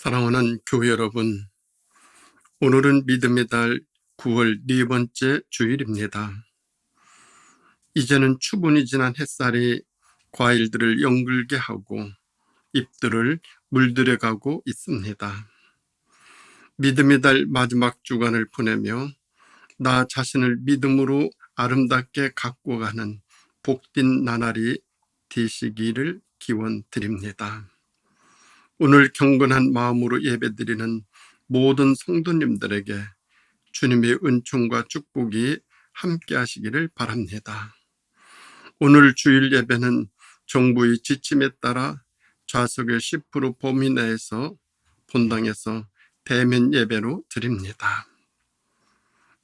사랑하는 교회 여러분, 오늘은 믿음의 달 9월 네 번째 주일입니다. 이제는 추분이 지난 햇살이 과일들을 연글게 하고 잎들을 물들여가고 있습니다. 믿음의 달 마지막 주간을 보내며 나 자신을 믿음으로 아름답게 가꾸어가는 복된 나날이 되시기를 기원드립니다. 오늘 경건한 마음으로 예배드리는 모든 성도님들에게 주님의 은총과 축복이 함께 하시기를 바랍니다. 오늘 주일 예배는 정부의 지침에 따라 좌석의 10% 범위 내에서 본당에서 대면 예배로 드립니다.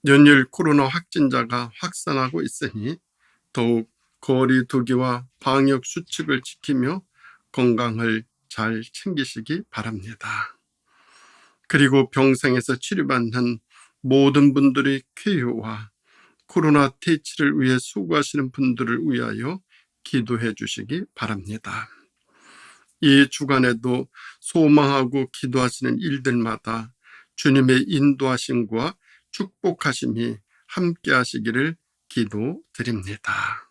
연일 코로나 확진자가 확산하고 있으니 더욱 거리 두기와 방역 수칙을 지키며 건강을 잘 챙기시기 바랍니다. 그리고 병상에서 치료받는 모든 분들의 쾌유와 코로나 퇴치를 위해 수고하시는 분들을 위하여 기도해 주시기 바랍니다. 이 주간에도 소망하고 기도하시는 일들마다 주님의 인도하심과 축복하심이 함께 하시기를 기도드립니다.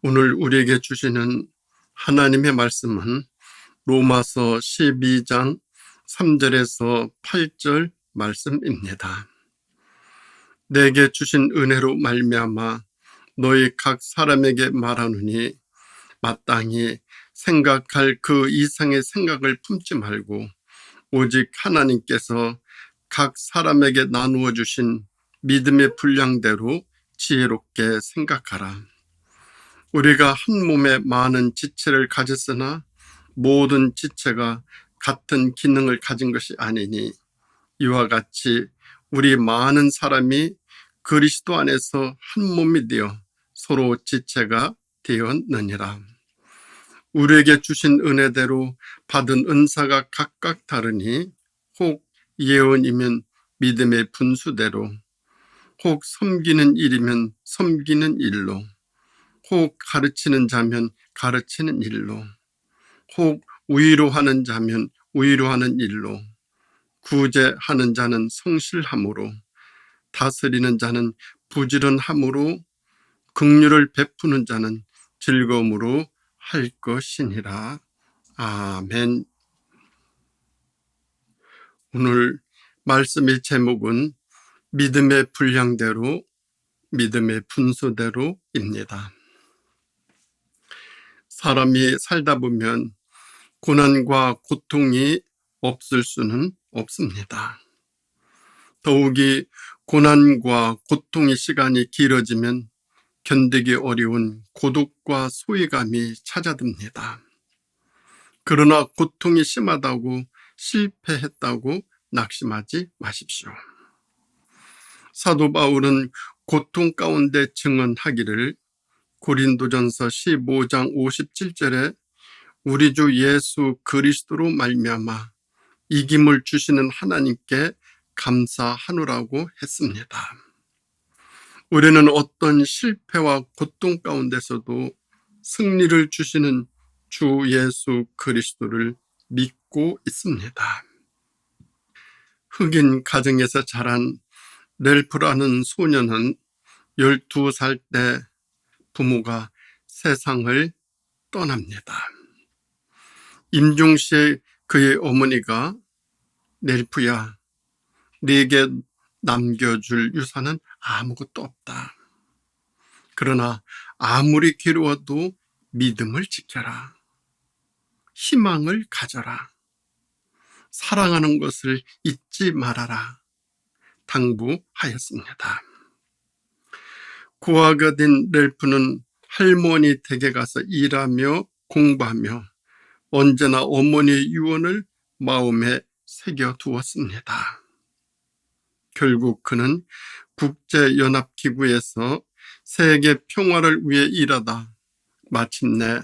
오늘 우리에게 주시는 하나님의 말씀은 로마서 12장 3절에서 8절 말씀입니다. 내게 주신 은혜로 말미암아 너희 각 사람에게 말하노니 마땅히 생각할 그 이상의 생각을 품지 말고 오직 하나님께서 각 사람에게 나누어 주신 믿음의 분량대로 지혜롭게 생각하라. 우리가 한 몸에 많은 지체를 가졌으나 모든 지체가 같은 기능을 가진 것이 아니니 이와 같이 우리 많은 사람이 그리스도 안에서 한 몸이 되어 서로 지체가 되었느니라. 우리에게 주신 은혜대로 받은 은사가 각각 다르니 혹 예언이면 믿음의 분수대로, 혹 섬기는 일이면 섬기는 일로, 혹 가르치는 자면 가르치는 일로, 혹 위로하는 자면 위로하는 일로, 구제하는 자는 성실함으로, 다스리는 자는 부지런함으로, 긍휼을 베푸는 자는 즐거움으로 할 것이니라. 아멘. 오늘 말씀의 제목은 믿음의 분량대로, 믿음의 분수대로입니다. 사람이 살다 보면 고난과 고통이 없을 수는 없습니다. 더욱이 고난과 고통의 시간이 길어지면 견디기 어려운 고독과 소외감이 찾아듭니다. 그러나 고통이 심하다고 실패했다고 낙심하지 마십시오. 사도 바울은 고통 가운데 증언하기를 고린도전서 15장 57절에 우리 주 예수 그리스도로 말미암아 이김을 주시는 하나님께 감사하노라고 했습니다. 우리는 어떤 실패와 고통 가운데서도 승리를 주시는 주 예수 그리스도를 믿고 있습니다. 흑인 가정에서 자란 렐프라는 소녀는 12살 때 부모가 세상을 떠납니다. 임종시에 그의 어머니가 넬프야, 네게 남겨줄 유산은 아무것도 없다. 그러나 아무리 괴로워도 믿음을 지켜라. 희망을 가져라. 사랑하는 것을 잊지 말아라. 당부하였습니다. 고아가 된 렐프는 할머니 댁에 가서 일하며 공부하며 언제나 어머니의 유언을 마음에 새겨두었습니다. 결국 그는 국제연합기구에서 세계 평화를 위해 일하다 마침내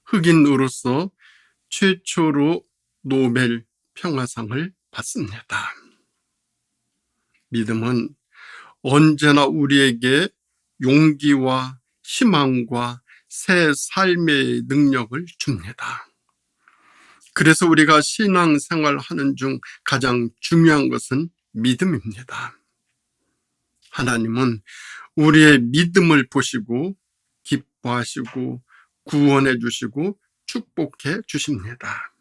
흑인으로서 최초로 노벨 평화상을 받습니다. 믿음은 언제나 우리에게 용기와 희망과 새 삶의 능력을 줍니다. 그래서 우리가 신앙생활하는 중 가장 중요한 것은 믿음입니다. 하나님은 우리의 믿음을 보시고 기뻐하시고 구원해 주시고 축복해 주십니다.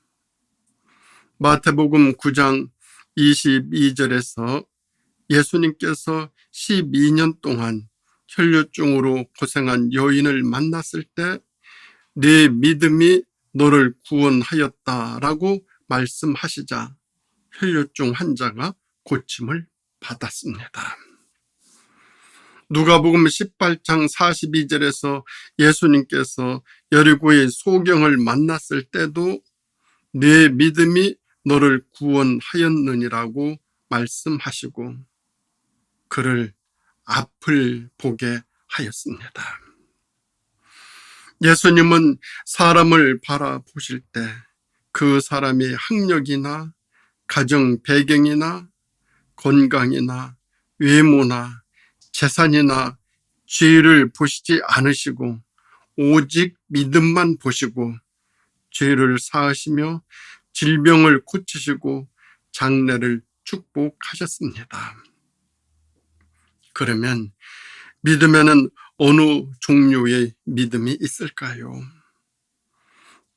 마태복음 9장 22절에서 예수님께서 12년 동안 혈류증으로 고생한 여인을 만났을 때 네 믿음이 너를 구원하였다라고 말씀하시자 혈류증 환자가 고침을 받았습니다. 누가복음 18장 42절에서 예수님께서 여리고의 소경을 만났을 때도 네 믿음이 너를 구원하였느니라고 말씀하시고 그를 앞을 보게 하였습니다. 예수님은 사람을 바라보실 때 그 사람의 학력이나 가정 배경이나 건강이나 외모나 재산이나 죄를 보시지 않으시고 오직 믿음만 보시고 죄를 사하시며 질병을 고치시고 장래를 축복하셨습니다. 그러면 믿음에는 어느 종류의 믿음이 있을까요?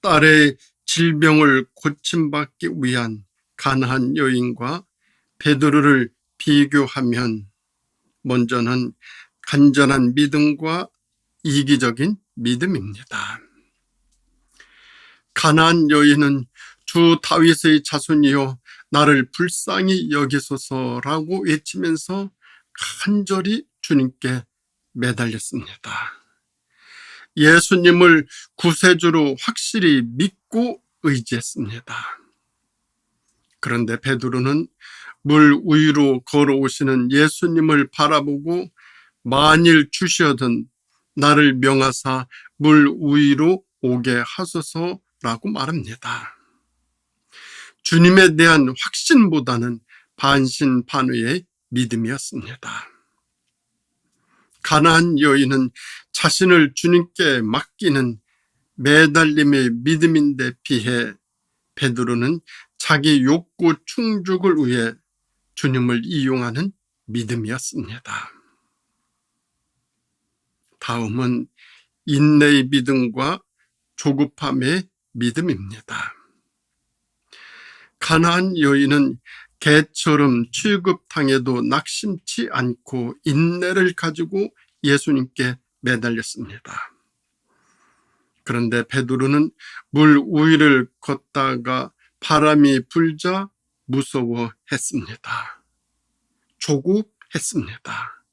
딸의 질병을 고침받기 위한 가나안 여인과 베드로를 비교하면 먼저는 간절한 믿음과 이기적인 믿음입니다. 가나안 여인은 주 다윗의 자손이여 나를 불쌍히 여기소서라고 외치면서 간절히 주님께 매달렸습니다. 예수님을 구세주로 확실히 믿고 의지했습니다. 그런데 베드로는 물 위로 걸어오시는 예수님을 바라보고 만일 주시어든 나를 명하사 물 위로 오게 하소서라고 말합니다. 주님에 대한 확신보다는 반신반의의 믿음이었습니다. 가나안 여인은 자신을 주님께 맡기는 매달림의 믿음인데 비해 베드로는 자기 욕구 충족을 위해 주님을 이용하는 믿음이었습니다. 다음은 인내의 믿음과 조급함의 믿음입니다. 가나안 여인은 개처럼 취급당해도 낙심치 않고 인내를 가지고 예수님께 매달렸습니다. 그런데 베드로는 물 위를 걷다가 바람이 불자 무서워했습니다. 조급했습니다.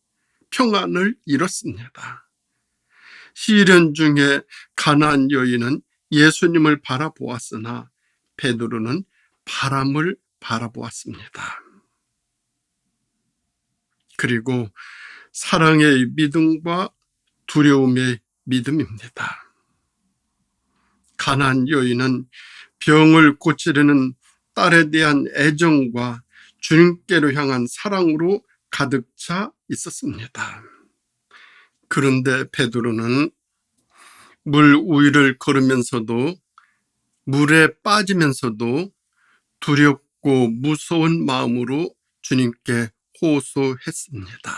평안을 잃었습니다. 시련 중에 가나안 여인은 예수님을 바라보았으나 베드로는 바람을 바라보았습니다. 그리고 사랑의 믿음과 두려움의 믿음입니다. 가나안 여인은 병을 고치려는 딸에 대한 애정과 주님께로 향한 사랑으로 가득 차 있었습니다. 그런데 베드로는 물 위를 걸으면서도 물에 빠지면서도 두렵고 무서운 마음으로 주님께 호소했습니다.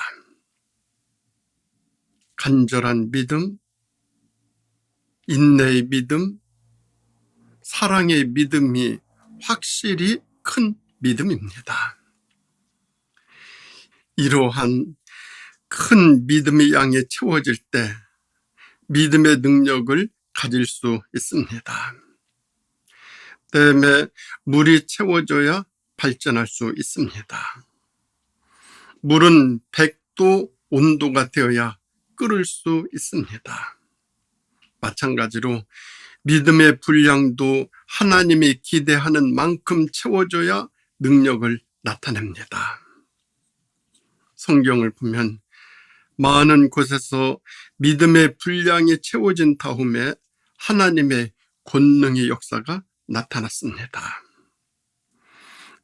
간절한 믿음, 인내의 믿음, 사랑의 믿음이 확실히 큰 믿음입니다. 이러한 큰 믿음의 양이 채워질 때 믿음의 능력을 가질 수 있습니다. 때문에 물이 채워져야 발전할 수 있습니다. 물은 100도 온도가 되어야 끓을 수 있습니다. 마찬가지로 믿음의 분량도 하나님이 기대하는 만큼 채워져야 능력을 나타냅니다. 성경을 보면 많은 곳에서 믿음의 분량이 채워진 다음에 하나님의 권능의 역사가 나타났습니다.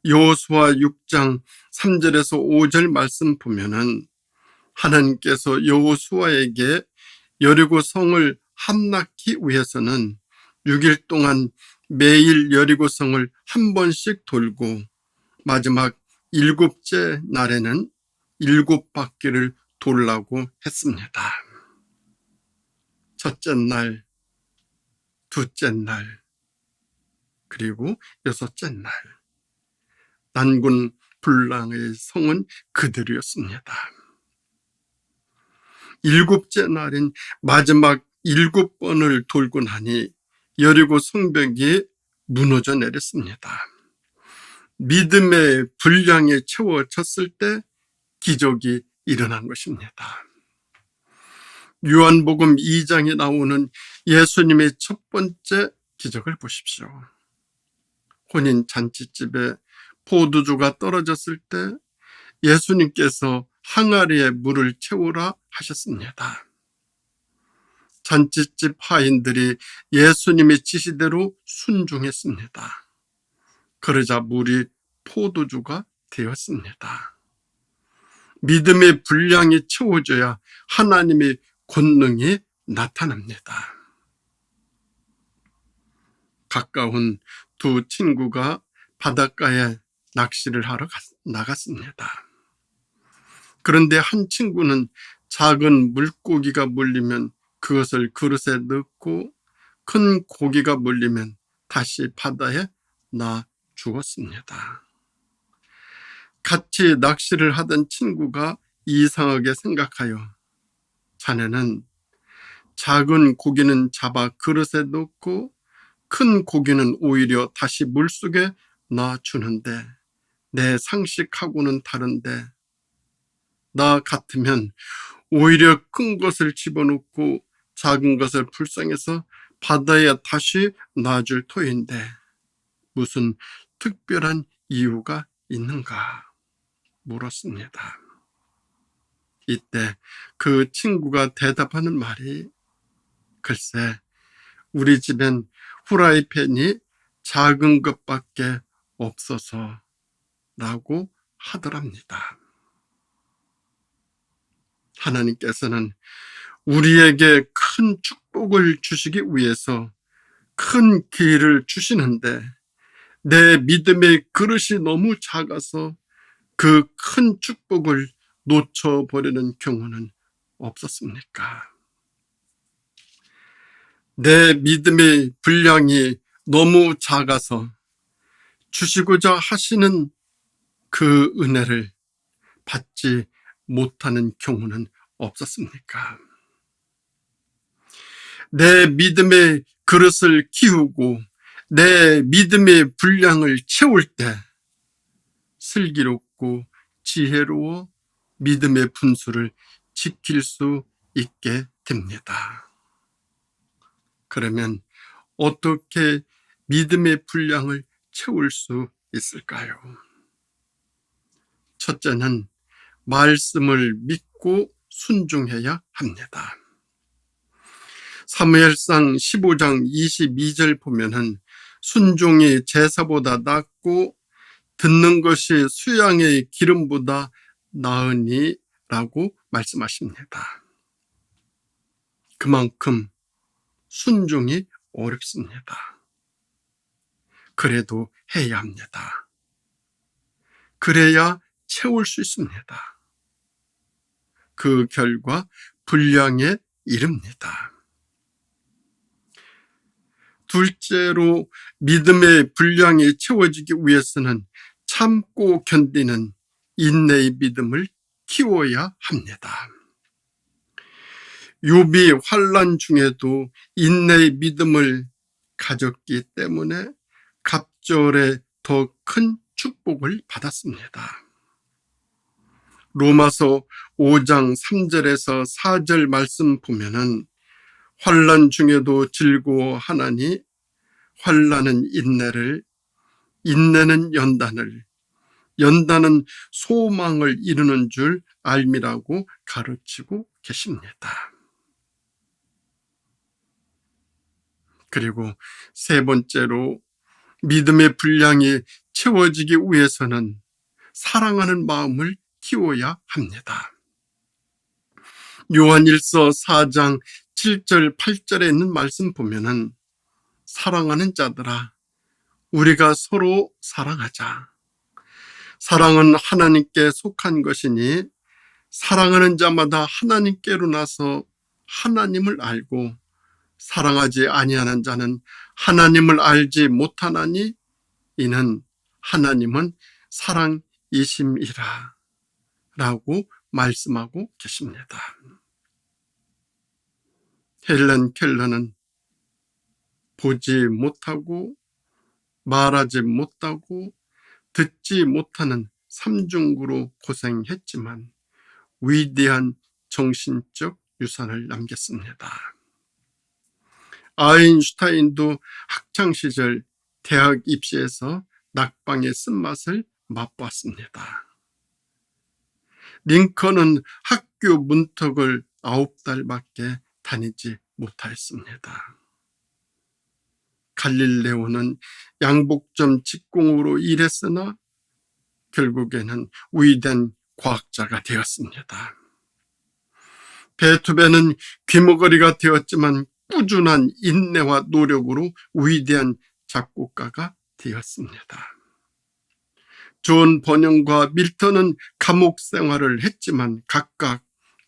여호수아 6장 3절에서 5절 말씀 보면은 하나님께서 여호수아에게 여리고 성을 함락하기 위해서는 6일 동안 매일 여리고성을 한 번씩 돌고 마지막 7째 날에는 7바퀴를 돌라고 했습니다. 첫째 날, 둘째 날, 그리고 6째 날. 난군 불랑의 성은 그대로였습니다. 7째 날인 마지막 7번을 돌고 나니 여리고 성벽이 무너져 내렸습니다. 믿음의 분량이 채워졌을 때 기적이 일어난 것입니다. 요한복음 2장에 나오는 예수님의 첫 번째 기적을 보십시오. 혼인 잔치집에 포도주가 떨어졌을 때 예수님께서 항아리에 물을 채우라 하셨습니다. 잔치집 하인들이 예수님의 지시대로 순종했습니다. 그러자 물이 포도주가 되었습니다. 믿음의 분량이 채워져야 하나님의 권능이 나타납니다. 가까운 두 친구가 바닷가에 낚시를 하러 나갔습니다. 그런데 한 친구는 작은 물고기가 물리면 그것을 그릇에 넣고 큰 고기가 물리면 다시 바다에 놔 죽었습니다. 같이 낚시를 하던 친구가 이상하게 생각하여 자네는 작은 고기는 잡아 그릇에 넣고 큰 고기는 오히려 다시 물속에 놔주는데 내 상식하고는 다른데 나 같으면 오히려 큰 것을 집어넣고 작은 것을 불쌍해서 바다에 다시 놔줄 터인데 무슨 특별한 이유가 있는가 물었습니다. 이때 그 친구가 대답하는 말이 글쎄 우리 집엔 후라이팬이 작은 것밖에 없어서 라고 하더랍니다. 하나님께서는 우리에게 큰 축복을 주시기 위해서 큰 기회를 주시는데 내 믿음의 그릇이 너무 작아서 그 큰 축복을 놓쳐버리는 경우는 없었습니까? 내 믿음의 분량이 너무 작아서 주시고자 하시는 그 은혜를 받지 못하는 경우는 없었습니까? 내 믿음의 그릇을 키우고 내 믿음의 분량을 채울 때 슬기롭고 지혜로워 믿음의 분수를 지킬 수 있게 됩니다. 그러면 어떻게 믿음의 분량을 채울 수 있을까요? 첫째는 말씀을 믿고 순종해야 합니다. 사무엘상 15장 22절 보면은 순종이 제사보다 낫고 듣는 것이 수양의 기름보다 나으니 라고 말씀하십니다. 그만큼 순종이 어렵습니다. 그래도 해야 합니다. 그래야 채울 수 있습니다. 그 결과 분량에 이릅니다. 둘째로 믿음의 분량이 채워지기 위해서는 참고 견디는 인내의 믿음을 키워야 합니다. 욥이 환난 중에도 인내의 믿음을 가졌기 때문에 갑절에 더 큰 축복을 받았습니다. 로마서 5장 3절에서 4절 말씀 보면은 환난 중에도 즐거워하나니 환난은 인내를, 인내는 연단을, 연단은 소망을 이루는 줄 알미라고 가르치고 계십니다. 그리고 세 번째로 믿음의 분량이 채워지기 위해서는 사랑하는 마음을 키워야 합니다. 요한일서 4장 7절 8절에 있는 말씀 보면은 사랑하는 자들아 우리가 서로 사랑하자. 사랑은 하나님께 속한 것이니 사랑하는 자마다 하나님께로 나서 하나님을 알고 사랑하지 아니하는 자는 하나님을 알지 못하나니 이는 하나님은 사랑이심이라 라고 말씀하고 계십니다. 헬렌 켈러는 보지 못하고 말하지 못하고 듣지 못하는 삼중구로 고생했지만 위대한 정신적 유산을 남겼습니다. 아인슈타인도 학창시절 대학 입시에서 낙방의 쓴맛을 맛보았습니다. 링컨은 학교 문턱을 9달밖에 다니지 못하였습니다. 갈릴레오는 양복점 직공으로 일했으나 결국에는 위대한 과학자가 되었습니다. 베토벤은 귀머거리가 되었지만 꾸준한 인내와 노력으로 위대한 작곡가가 되었습니다. 존 번영과 밀턴은 감옥 생활을 했지만 각각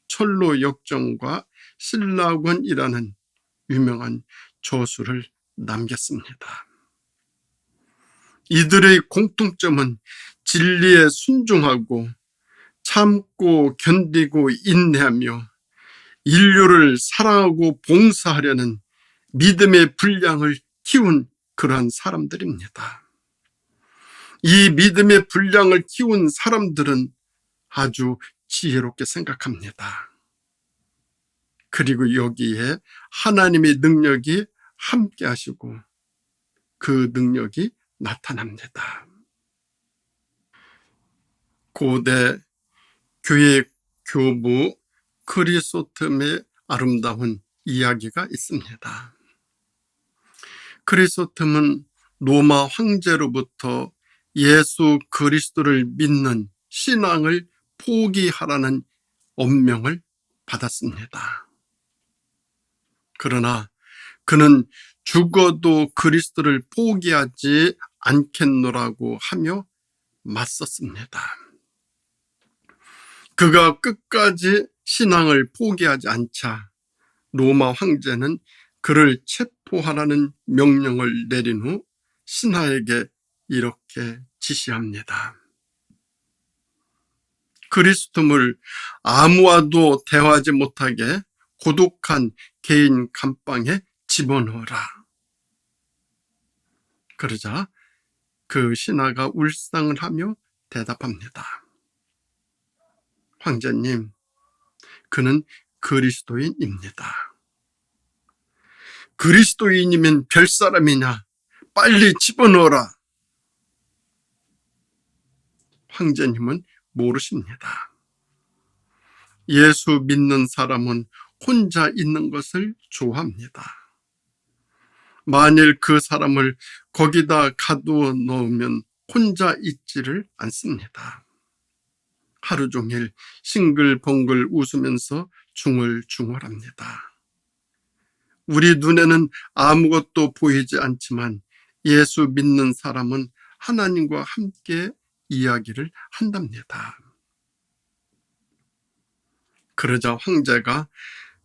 철로 역정과 신라원이라는 유명한 저수를 남겼습니다. 이들의 공통점은 진리에 순종하고 참고 견디고 인내하며 인류를 사랑하고 봉사하려는 믿음의 분량을 키운 그러한 사람들입니다. 이 믿음의 분량을 키운 사람들은 아주 지혜롭게 생각합니다. 그리고 여기에 하나님의 능력이 함께 하시고 그 능력이 나타납니다. 고대 교회 교부 크리소톰의 아름다운 이야기가 있습니다. 크리소톰은 로마 황제로부터 예수 그리스도를 믿는 신앙을 포기하라는 엄명을 받았습니다. 그러나 그는 죽어도 그리스도를 포기하지 않겠노라고 하며 맞섰습니다. 그가 끝까지 신앙을 포기하지 않자 로마 황제는 그를 체포하라는 명령을 내린 후 신하에게 이렇게 지시합니다. 크리스토를 아무와도 대화하지 못하게 고독한 개인 감방에 집어넣어라. 그러자 그 신하가 울상을 하며 대답합니다. 황제님, 그는 그리스도인입니다. 그리스도인이면 별 사람이냐? 빨리 집어넣어라. 황제님은 모르십니다. 예수 믿는 사람은 혼자 있는 것을 좋아합니다. 만일 그 사람을 거기다 가두어 놓으면 혼자 있지를 않습니다. 하루 종일 싱글벙글 웃으면서 중얼중얼합니다. 우리 눈에는 아무것도 보이지 않지만 예수 믿는 사람은 하나님과 함께 이야기를 한답니다. 그러자 황제가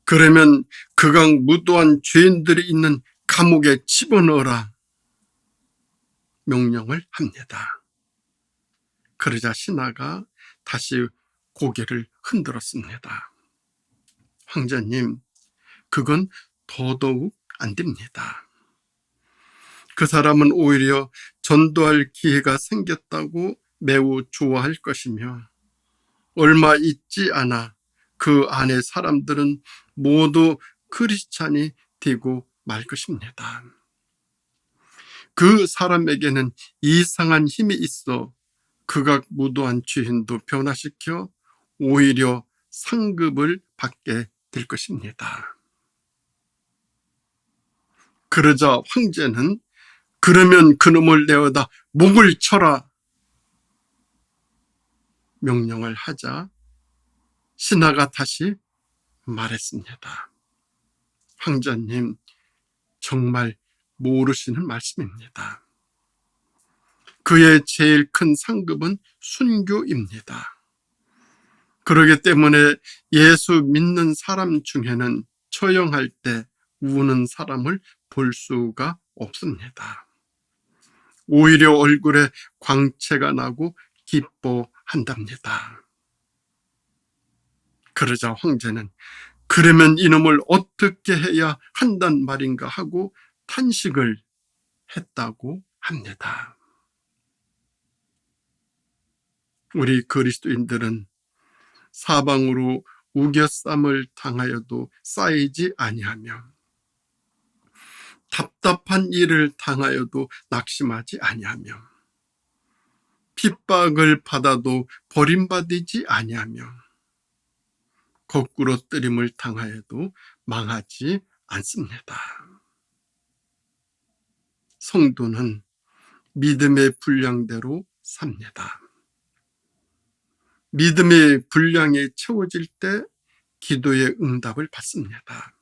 그러면 극악 무도한 죄인들이 있는 감옥에 집어넣어라 명령을 합니다. 그러자 신하가 다시 고개를 흔들었습니다. 황제님, 그건 더더욱 안 됩니다. 그 사람은 오히려 전도할 기회가 생겼다고 매우 좋아할 것이며 얼마 있지 않아 그 안의 사람들은 모두 크리스찬이 되고 말 것입니다. 그 사람에게는 이상한 힘이 있어 극악 무도한 죄인도 변화시켜 오히려 상급을 받게 될 것입니다. 그러자 황제는 그러면 그놈을 내어다 목을 쳐라 명령을 하자 신하가 다시 말했습니다. 황제님, 정말 모르시는 말씀입니다. 그의 제일 큰 상급은 순교입니다. 그렇기 때문에 예수 믿는 사람 중에는 처형할 때 우는 사람을 볼 수가 없습니다. 오히려 얼굴에 광채가 나고 기뻐한답니다. 그러자 황제는 그러면 이놈을 어떻게 해야 한단 말인가 하고 탄식을 했다고 합니다. 우리 그리스도인들은 사방으로 우겨쌈을 당하여도 쌓이지 아니하며 답답한 일을 당하여도 낙심하지 아니하며 핍박을 받아도 버림받지 아니하며 거꾸로 뜨림을 당하여도 망하지 않습니다. 성도는 믿음의 분량대로 삽니다. 믿음의 분량이 채워질 때 기도의 응답을 받습니다.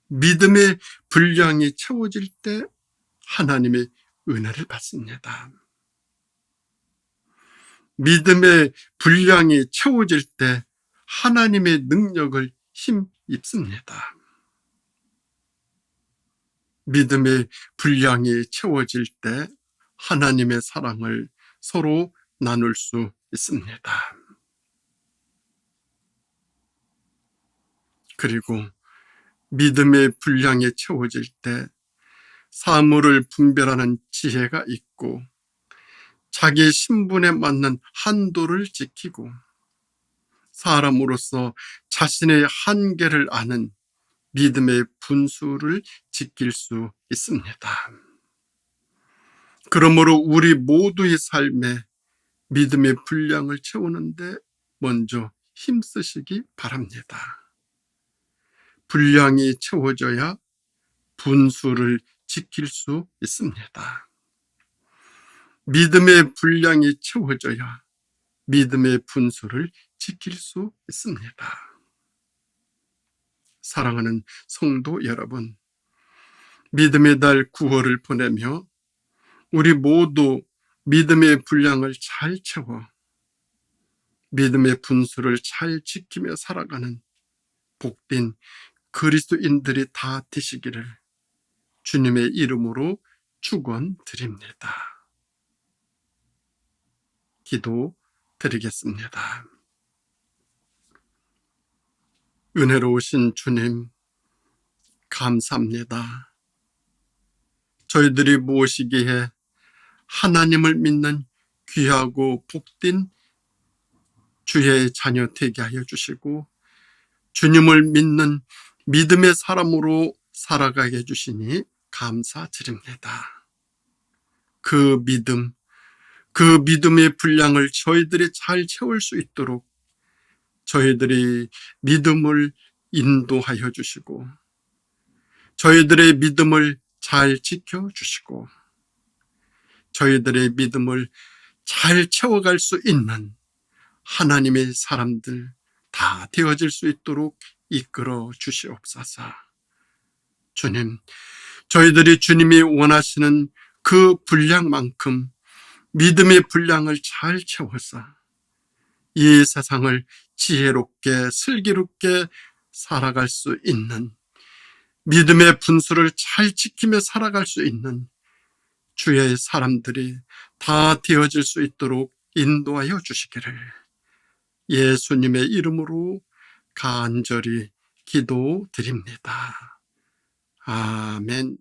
믿음의 분량이 채워질 때 하나님의 은혜를 받습니다. 믿음의 분량이 채워질 때 하나님의 능력을 힘입습니다. 믿음의 분량이 채워질 때 하나님의 사랑을 서로 나눌 수 있습니다. 그리고 믿음의 분량이 채워질 때 사물을 분별하는 지혜가 있고 자기 신분에 맞는 한도를 지키고 사람으로서 자신의 한계를 아는 믿음의 분수를 지킬 수 있습니다. 그러므로 우리 모두의 삶에 믿음의 분량을 채우는데 먼저 힘쓰시기 바랍니다. 분량이 채워져야 분수를 지킬 수 있습니다. 믿음의 분량이 채워져야 믿음의 분수를 지킬 수 있습니다. 사랑하는 성도 여러분, 믿음의 달 9월을 보내며 우리 모두 믿음의 분량을 잘 채워 믿음의 분수를 잘 지키며 살아가는 복된 그리스도인들이 다 되시기를 주님의 이름으로 축원드립니다. 기도드리겠습니다. 은혜로우신 주님, 감사합니다. 저희들이 무엇이기에 하나님을 믿는 귀하고 복된 주의 자녀 되게 하여 주시고 주님을 믿는 믿음의 사람으로 살아가게 해주시니 감사드립니다. 그 믿음의 분량을 저희들이 잘 채울 수 있도록 저희들이 믿음을 인도하여 주시고 저희들의 믿음을 잘 지켜주시고 저희들의 믿음을 잘 채워갈 수 있는 하나님의 사람들 다 되어질 수 있도록 이끌어 주시옵소서. 주님, 저희들이 주님이 원하시는 그 분량만큼 믿음의 분량을 잘 채워서 이 세상을 지혜롭게 슬기롭게 살아갈 수 있는 믿음의 분수를 잘 지키며 살아갈 수 있는 주의 사람들이 다 되어질 수 있도록 인도하여 주시기를 예수님의 이름으로 간절히 기도드립니다. 아멘.